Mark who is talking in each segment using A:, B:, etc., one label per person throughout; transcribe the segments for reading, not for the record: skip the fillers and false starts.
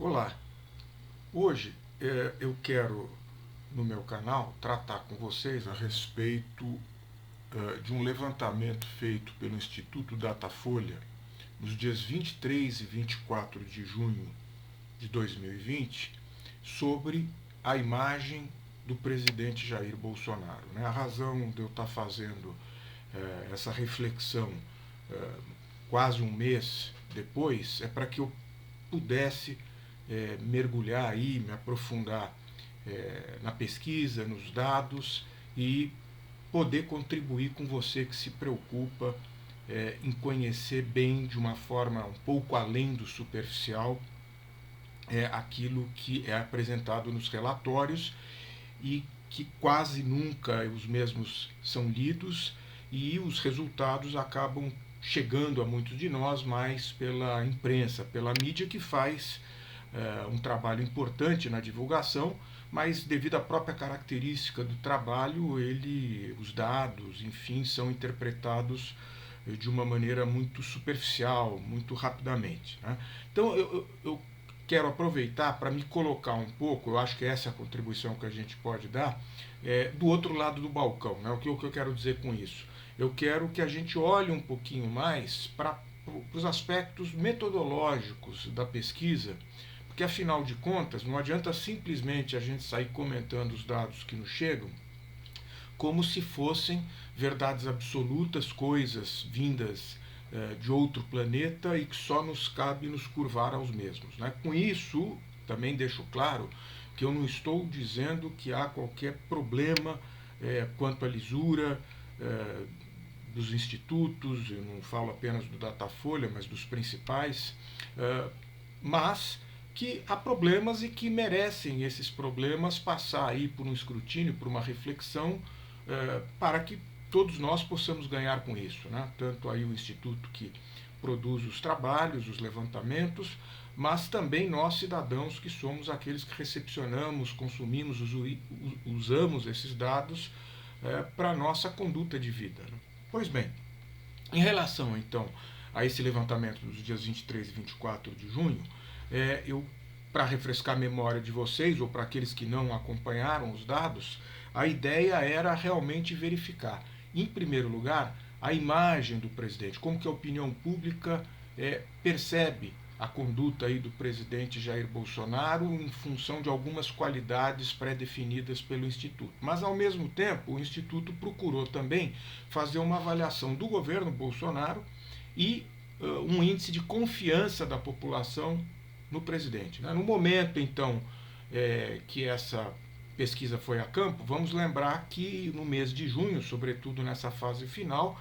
A: Olá, hoje eu quero no meu canal tratar com vocês a respeito de um levantamento feito pelo Instituto Datafolha nos dias 23 e 24 de junho de 2020 sobre a imagem do presidente Jair Bolsonaro. A razão de eu estar fazendo essa reflexão quase um mês depois é para que eu pudesse mergulhar aí, me aprofundar na pesquisa, nos dados e poder contribuir com você que se preocupa em conhecer bem, de uma forma um pouco além do superficial, aquilo que é apresentado nos relatórios e que quase nunca os mesmos são lidos e os resultados acabam chegando a muitos de nós mais pela imprensa, pela mídia, que faz um trabalho importante na divulgação, mas devido à própria característica do trabalho, os dados, enfim, são interpretados de uma maneira muito superficial, muito rapidamente. Então eu quero aproveitar para me colocar um pouco, eu acho que essa é a contribuição que a gente pode dar, do outro lado do balcão. O que eu quero dizer com isso? Eu quero que a gente olhe um pouquinho mais para os aspectos metodológicos da pesquisa, porque afinal de contas não adianta simplesmente a gente sair comentando os dados que nos chegam como se fossem verdades absolutas, coisas vindas de outro planeta e que só nos cabe nos curvar aos mesmos. Com isso, também deixo claro que eu não estou dizendo que há qualquer problema quanto à lisura dos institutos, eu não falo apenas do Datafolha, mas dos principais, mas que há problemas e que merecem esses problemas passar aí por um escrutínio, por uma reflexão, para que todos nós possamos ganhar com isso. Tanto aí o Instituto que produz os trabalhos, os levantamentos, mas também nós, cidadãos, que somos aqueles que recepcionamos, consumimos, usamos esses dados para a nossa conduta de vida. Pois bem, em relação então a esse levantamento dos dias 23 e 24 de junho, para refrescar a memória de vocês, ou para aqueles que não acompanharam os dados, a ideia era realmente verificar, em primeiro lugar, a imagem do presidente, como que a opinião pública percebe a conduta aí do presidente Jair Bolsonaro em função de algumas qualidades pré-definidas pelo Instituto. Mas, ao mesmo tempo, o Instituto procurou também fazer uma avaliação do governo Bolsonaro e um índice de confiança da população no presidente. No momento, então, que essa pesquisa foi a campo, vamos lembrar que no mês de junho, sobretudo nessa fase final,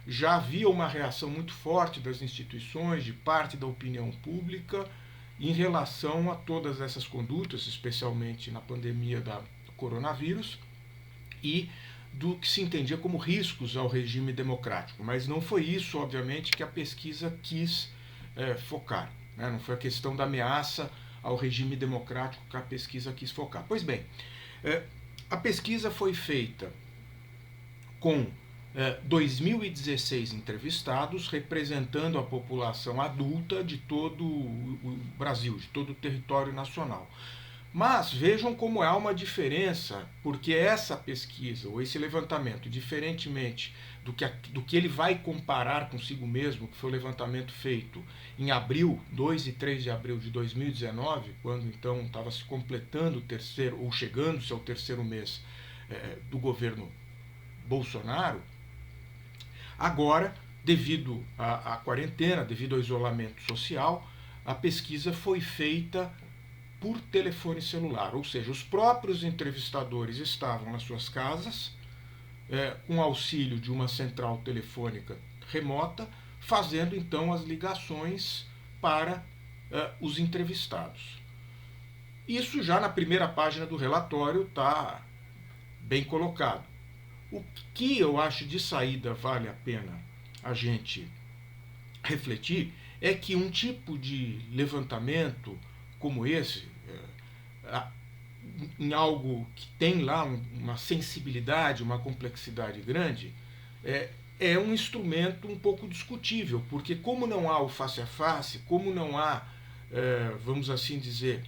A: já havia uma reação muito forte das instituições, de parte da opinião pública, em relação a todas essas condutas, especialmente na pandemia do coronavírus, e do que se entendia como riscos ao regime democrático. Mas não foi isso, obviamente, que a pesquisa quis focar. Não foi a questão da ameaça ao regime democrático que a pesquisa quis focar. Pois bem, a pesquisa foi feita com 2.016 entrevistados, representando a população adulta de todo o Brasil, de todo o território nacional. Mas vejam como há uma diferença, porque essa pesquisa, ou esse levantamento, diferentemente do que ele vai comparar consigo mesmo, que foi o levantamento feito em abril, 2 e 3 de abril de 2019, quando então estava se completando o terceiro, ou chegando-se ao terceiro mês do governo Bolsonaro, agora, devido à quarentena, devido ao isolamento social, a pesquisa foi feita por telefone celular, ou seja, os próprios entrevistadores estavam nas suas casas, com auxílio de uma central telefônica remota, fazendo então as ligações para os entrevistados. Isso já na primeira página do relatório está bem colocado. O que eu acho de saída vale a pena a gente refletir é que um tipo de levantamento como esse, em algo que tem lá uma sensibilidade, uma complexidade grande, é um instrumento um pouco discutível, porque como não há o face a face, como não há vamos assim dizer,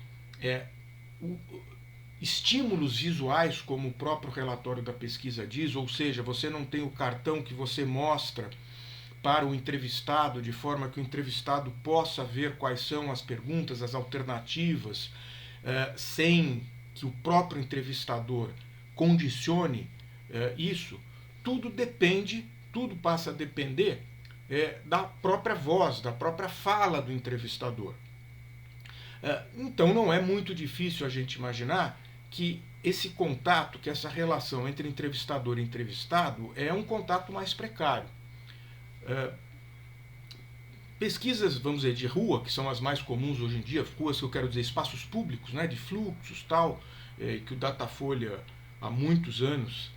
A: estímulos visuais, como o próprio relatório da pesquisa diz, ou seja, você não tem o cartão que você mostra para o entrevistado, de forma que o entrevistado possa ver quais são as perguntas, as alternativas, sem que o próprio entrevistador condicione isso. Tudo passa a depender da própria voz, da própria fala do entrevistador. Então não é muito difícil a gente imaginar que esse contato, que essa relação entre entrevistador e entrevistado é um contato mais precário. Pesquisas, vamos dizer, de rua, que são as mais comuns hoje em dia, ruas que eu quero dizer, espaços públicos, né, de fluxos, tal, que o Datafolha há muitos anos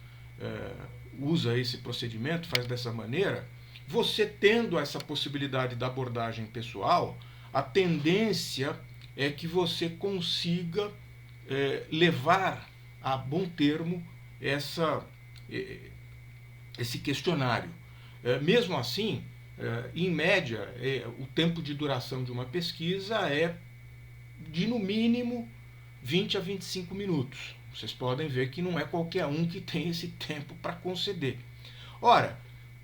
A: usa esse procedimento, faz dessa maneira. Você tendo essa possibilidade da abordagem pessoal, a tendência é que você consiga levar a bom termo esse questionário. Mesmo assim, em média, o tempo de duração de uma pesquisa é de no mínimo 20 a 25 minutos. Vocês podem ver que não é qualquer um que tem esse tempo para conceder. Ora,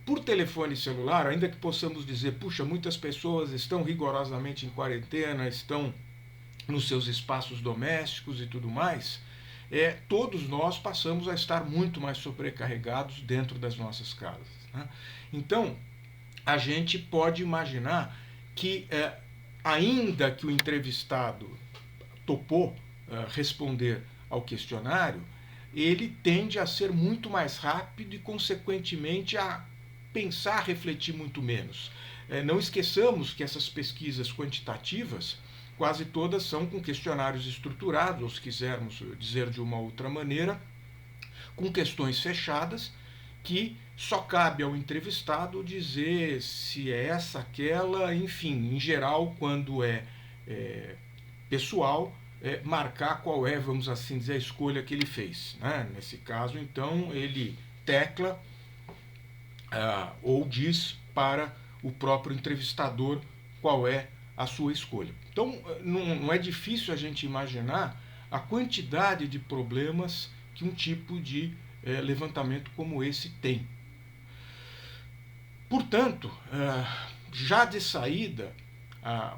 A: por telefone celular, ainda que possamos dizer, puxa, muitas pessoas estão rigorosamente em quarentena, estão nos seus espaços domésticos e tudo mais, todos nós passamos a estar muito mais sobrecarregados dentro das nossas casas. Né? Então, a gente pode imaginar que, ainda que o entrevistado topou responder ao questionário, ele tende a ser muito mais rápido e, consequentemente, a pensar, refletir muito menos. Não esqueçamos que essas pesquisas quantitativas, quase todas são com questionários estruturados, ou se quisermos dizer de uma outra maneira, com questões fechadas, que só cabe ao entrevistado dizer se é essa, aquela, enfim, em geral, quando é pessoal, marcar qual é, vamos assim dizer, a escolha que ele fez. Né? Nesse caso, então, ele tecla ou diz para o próprio entrevistador qual é a sua escolha. Então, não é difícil a gente imaginar a quantidade de problemas que um tipo de levantamento como esse tem. Portanto, já de saída,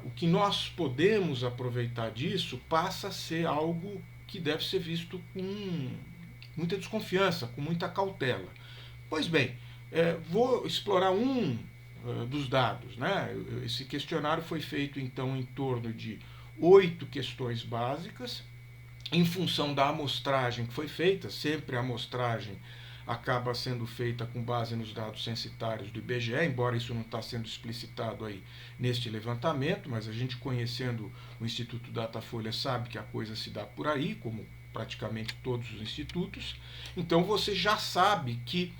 A: o que nós podemos aproveitar disso passa a ser algo que deve ser visto com muita desconfiança, com muita cautela. Pois bem, vou explorar um dos dados. Né? Esse questionário foi feito, então, em torno de 8 questões básicas, em função da amostragem que foi feita. Sempre a amostragem acaba sendo feita com base nos dados censitários do IBGE, embora isso não está sendo explicitado aí neste levantamento, mas a gente, conhecendo o Instituto Datafolha, sabe que a coisa se dá por aí, como praticamente todos os institutos. Então você já sabe que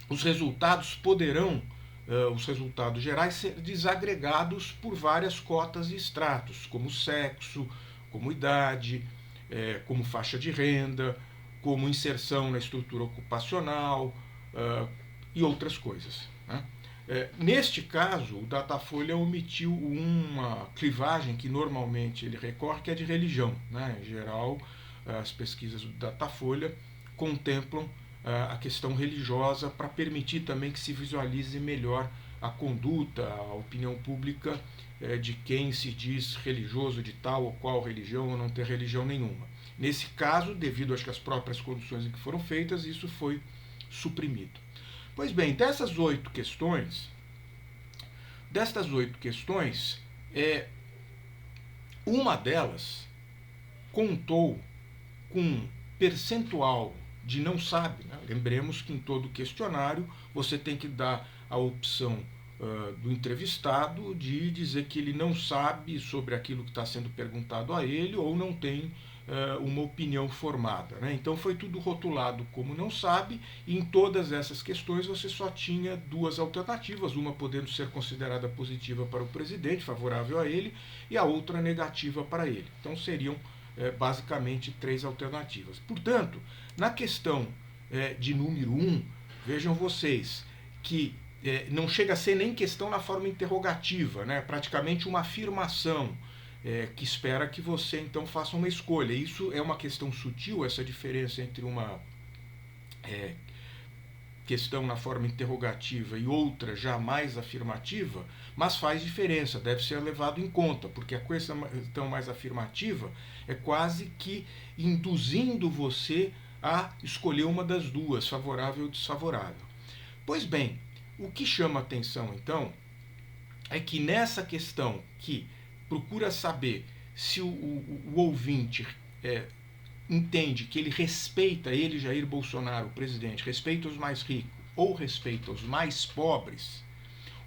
A: os resultados poderão, os resultados gerais, ser desagregados por várias cotas e estratos, como sexo, como idade, como faixa de renda, como inserção na estrutura ocupacional e outras coisas. Né? Neste caso, o Datafolha omitiu uma clivagem que normalmente ele recorre, que é de religião. Né? Em geral, as pesquisas do Datafolha contemplam a questão religiosa para permitir também que se visualize melhor a conduta, a opinião pública de quem se diz religioso de tal ou qual religião ou não ter religião nenhuma. Nesse caso, devido às próprias condições em que foram feitas, isso foi suprimido. Pois bem, destas 8 questões, uma delas contou com percentual de não sabe. Né? Lembremos que em todo questionário você tem que dar a opção do entrevistado de dizer que ele não sabe sobre aquilo que está sendo perguntado a ele ou não tem uma opinião formada. Né? Então foi tudo rotulado como não sabe, e em todas essas questões você só tinha 2 alternativas, uma podendo ser considerada positiva para o presidente, favorável a ele, e a outra negativa para ele. Então seriam basicamente 3 alternativas. Portanto, na questão de número 1, vejam vocês que não chega a ser nem questão na forma interrogativa, né? Praticamente uma afirmação que espera que você então faça uma escolha. Isso é uma questão sutil, essa diferença entre uma questão na forma interrogativa e outra jamais afirmativa, mas faz diferença, deve ser levado em conta, porque a questão mais afirmativa é quase que induzindo você a escolher uma das duas, favorável ou desfavorável. Pois bem, o que chama atenção então é que nessa questão que procura saber se o ouvinte entende que ele respeita, ele, Jair Bolsonaro, o presidente, respeita os mais ricos ou respeita os mais pobres,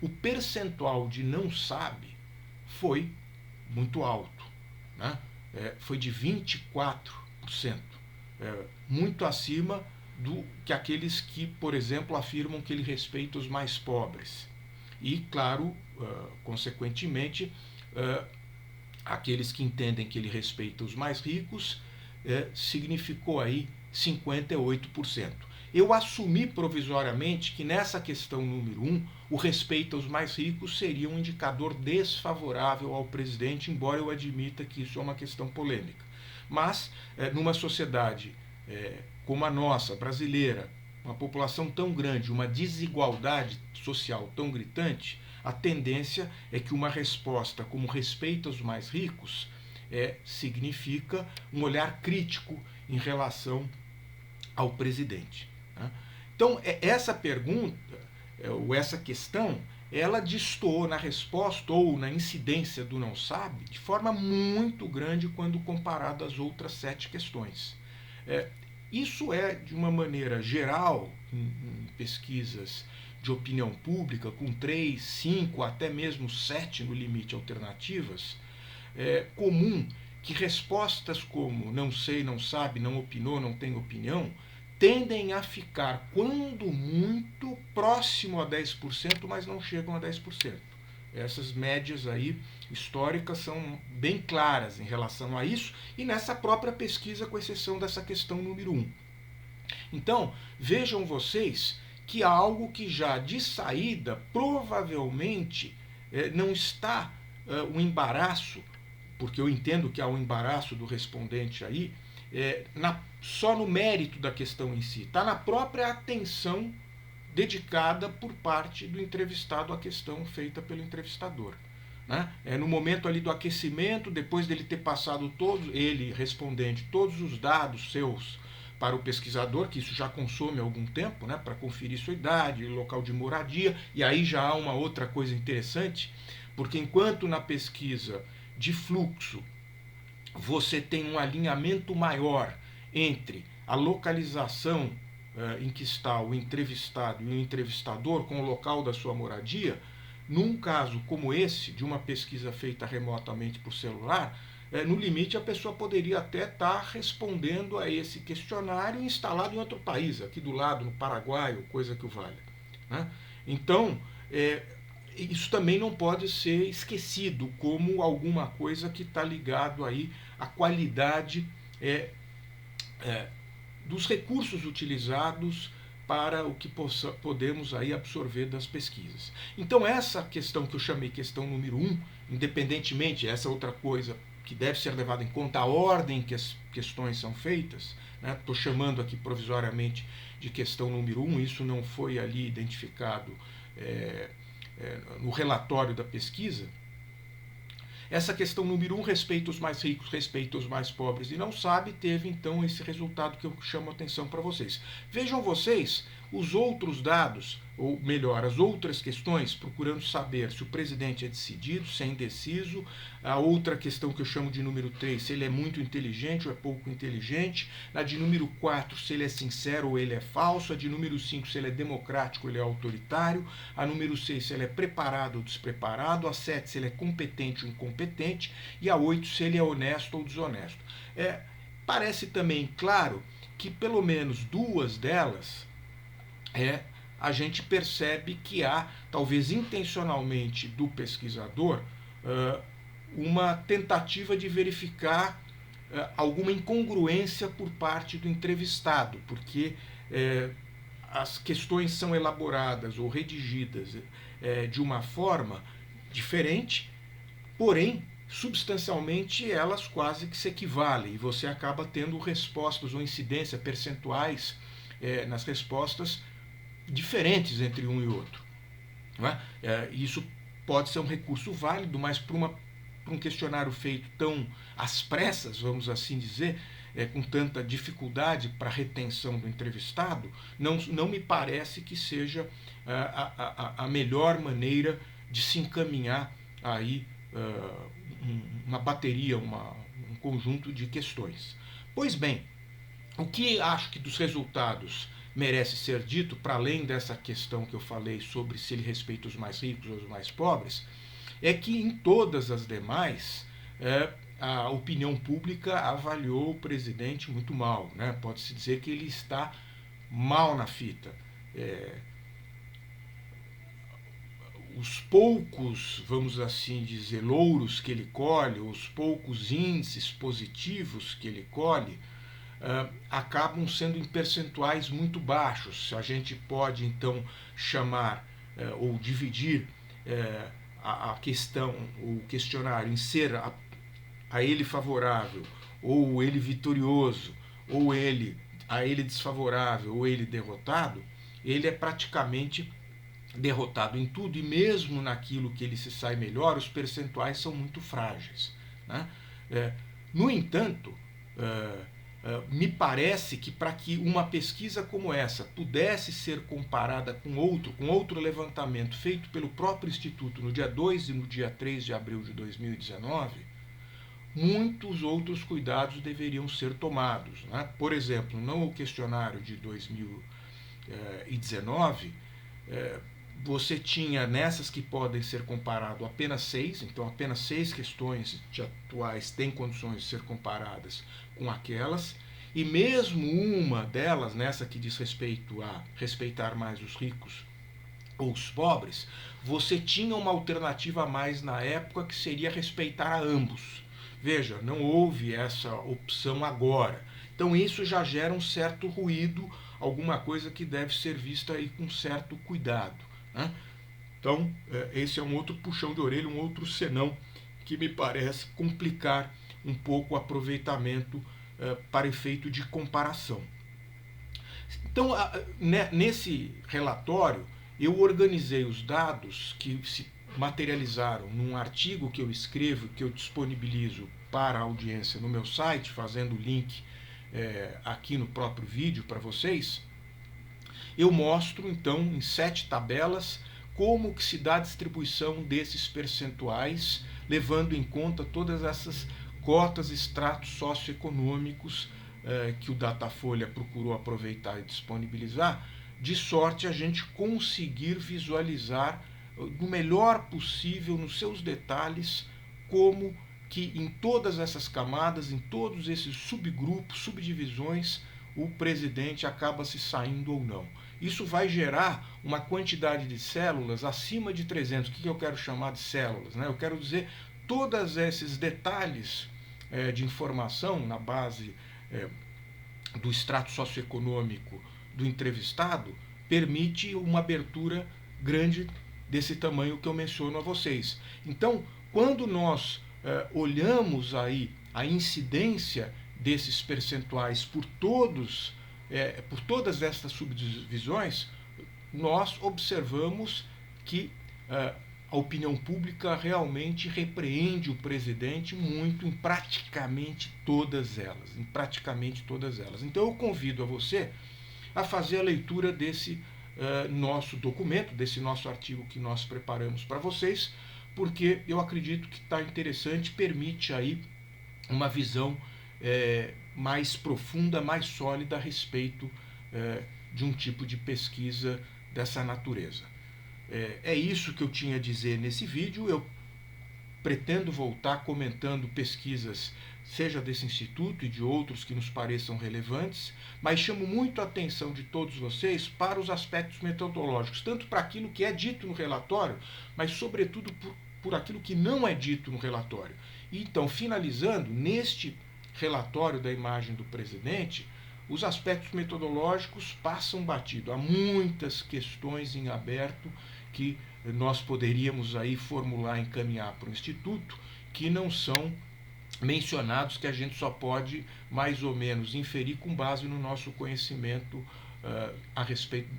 A: o percentual de não sabe foi muito alto, né? Foi de 24%, muito acima do que aqueles que, por exemplo, afirmam que ele respeita os mais pobres. E, claro, consequentemente, aqueles que entendem que ele respeita os mais ricos, significou aí 58%. Eu assumi provisoriamente que nessa questão número 1, o respeito aos mais ricos seria um indicador desfavorável ao presidente, embora eu admita que isso é uma questão polêmica. Mas, numa sociedade como a nossa, brasileira, uma população tão grande, uma desigualdade social tão gritante, a tendência é que uma resposta como respeito aos mais ricos significa um olhar crítico em relação ao presidente. Né? Então, essa pergunta, ou essa questão, ela destoou na resposta ou na incidência do não sabe de forma muito grande quando comparado às outras 7 questões. Isso é, de uma maneira geral, em pesquisas de opinião pública, com 3, 5, até mesmo 7 no limite alternativas, comum que respostas como não sei, não sabe, não opinou, não tem opinião, tendem a ficar, quando muito, próximo a 10%, mas não chegam a 10%. Essas médias aí históricas são bem claras em relação a isso e nessa própria pesquisa, com exceção dessa questão número 1. Então, vejam vocês que há algo que já de saída provavelmente não está um embaraço, porque eu entendo que há um embaraço do respondente aí, só no mérito da questão em si, está na própria atenção dedicada por parte do entrevistado à questão feita pelo entrevistador. Né? No momento ali do aquecimento, depois dele ter passado ele, respondente, todos os dados seus para o pesquisador, que isso já consome algum tempo, né, para conferir sua idade, local de moradia, e aí já há uma outra coisa interessante, porque enquanto na pesquisa de fluxo você tem um alinhamento maior entre a localização em que está o entrevistado e o entrevistador com o local da sua moradia, num caso como esse, de uma pesquisa feita remotamente por celular, no limite a pessoa poderia até estar respondendo a esse questionário instalado em outro país, aqui do lado, no Paraguai, ou coisa que o valha. Né? Então, isso também não pode ser esquecido como alguma coisa que está ligado aí à qualidade dos recursos utilizados para o que podemos aí absorver das pesquisas. Então essa questão que eu chamei questão número 1, independentemente, essa outra coisa que deve ser levada em conta, a ordem que as questões são feitas, estou chamando aqui provisoriamente de questão número 1, isso não foi ali identificado no relatório da pesquisa. Essa questão número 1, respeita os mais ricos, respeita os mais pobres e não sabe, teve então esse resultado que eu chamo a atenção para vocês. Vejam vocês os outros dados, ou melhor, as outras questões, procurando saber se o presidente é decidido, se é indeciso. A outra questão que eu chamo de número 3, se ele é muito inteligente ou é pouco inteligente. Na de número 4, se ele é sincero ou ele é falso. A de número 5, se ele é democrático ou ele é autoritário. A número 6, se ele é preparado ou despreparado. A 7, se ele é competente ou incompetente. E a 8, se ele é honesto ou desonesto. Parece também claro que pelo menos 2 delas a gente percebe que há, talvez intencionalmente do pesquisador, uma tentativa de verificar alguma incongruência por parte do entrevistado, porque as questões são elaboradas ou redigidas de uma forma diferente, porém, substancialmente, elas quase que se equivalem e você acaba tendo respostas ou incidência percentuais nas respostas diferentes entre um e outro. Não é? Isso pode ser um recurso válido, mas para um questionário feito tão às pressas, vamos assim dizer, com tanta dificuldade para a retenção do entrevistado, não me parece que seja a melhor maneira de se encaminhar aí uma bateria, um conjunto de questões. Pois bem, o que acho que dos resultados merece ser dito, para além dessa questão que eu falei sobre se ele respeita os mais ricos ou os mais pobres, é que em todas as demais a opinião pública avaliou o presidente muito mal, né? Pode-se dizer que ele está mal na fita. Os poucos, vamos assim dizer, louros que ele colhe, os poucos índices positivos que ele colhe, acabam sendo em percentuais muito baixos. A gente pode então chamar ou dividir a questão, o questionário em ser a ele favorável, ou ele vitorioso, ou a ele desfavorável, ou ele derrotado. Ele é praticamente derrotado em tudo, e mesmo naquilo que ele se sai melhor, os percentuais são muito frágeis, né? No entanto, me parece que para que uma pesquisa como essa pudesse ser comparada com outro levantamento feito pelo próprio Instituto no dia 2 e no dia 3 de abril de 2019, muitos outros cuidados deveriam ser tomados, né? Por exemplo, no questionário de 2019, você tinha nessas que podem ser comparadas apenas 6, então apenas 6 questões atuais têm condições de ser comparadas com aquelas, e mesmo uma delas, nessa que diz respeito a respeitar mais os ricos ou os pobres, você tinha uma alternativa a mais na época que seria respeitar a ambos. Veja, não houve essa opção agora. Então isso já gera um certo ruído, alguma coisa que deve ser vista aí com certo cuidado, né? Então, esse é um outro puxão de orelha, um outro senão que me parece complicar um pouco o aproveitamento para efeito de comparação. Então, nesse relatório, eu organizei os dados que se materializaram num artigo que eu escrevo, que eu disponibilizo para a audiência no meu site, fazendo o link aqui no próprio vídeo para vocês. Eu mostro, então, em 7 tabelas, como que se dá a distribuição desses percentuais, levando em conta todas essas cotas e estratos socioeconômicos que o Datafolha procurou aproveitar e disponibilizar, de sorte a gente conseguir visualizar no melhor possível, nos seus detalhes, como que em todas essas camadas, em todos esses subgrupos, subdivisões, o presidente acaba se saindo ou não. Isso vai gerar uma quantidade de células acima de 300. O que eu quero chamar de células, né? Eu quero dizer todos esses detalhes de informação na base do extrato socioeconômico do entrevistado, permite uma abertura grande desse tamanho que eu menciono a vocês. Então, quando nós olhamos aí a incidência desses percentuais por todas essas subdivisões, nós observamos que a opinião pública realmente repreende o presidente muito em praticamente todas elas. Então eu convido a você a fazer a leitura desse nosso documento, desse nosso artigo que nós preparamos para vocês, porque eu acredito que está interessante, permite aí uma visão mais profunda, mais sólida a respeito de um tipo de pesquisa dessa natureza. É isso que eu tinha a dizer nesse vídeo. Eu pretendo voltar comentando pesquisas, seja desse instituto e de outros que nos pareçam relevantes, mas chamo muito a atenção de todos vocês para os aspectos metodológicos, tanto para aquilo que é dito no relatório, mas sobretudo por aquilo que não é dito no relatório. E então, finalizando, neste relatório da imagem do presidente, Os aspectos metodológicos passam batido. Há muitas questões em aberto que nós poderíamos aí formular, encaminhar para o Instituto, que não são mencionados, que a gente só pode mais ou menos inferir com base no nosso conhecimento a respeito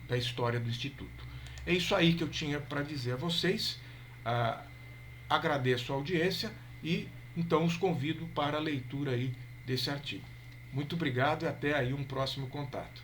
A: da história do Instituto. É isso aí que eu tinha para dizer a vocês. Agradeço a audiência e então os convido para a leitura aí desse artigo. Muito obrigado e até aí um próximo contato.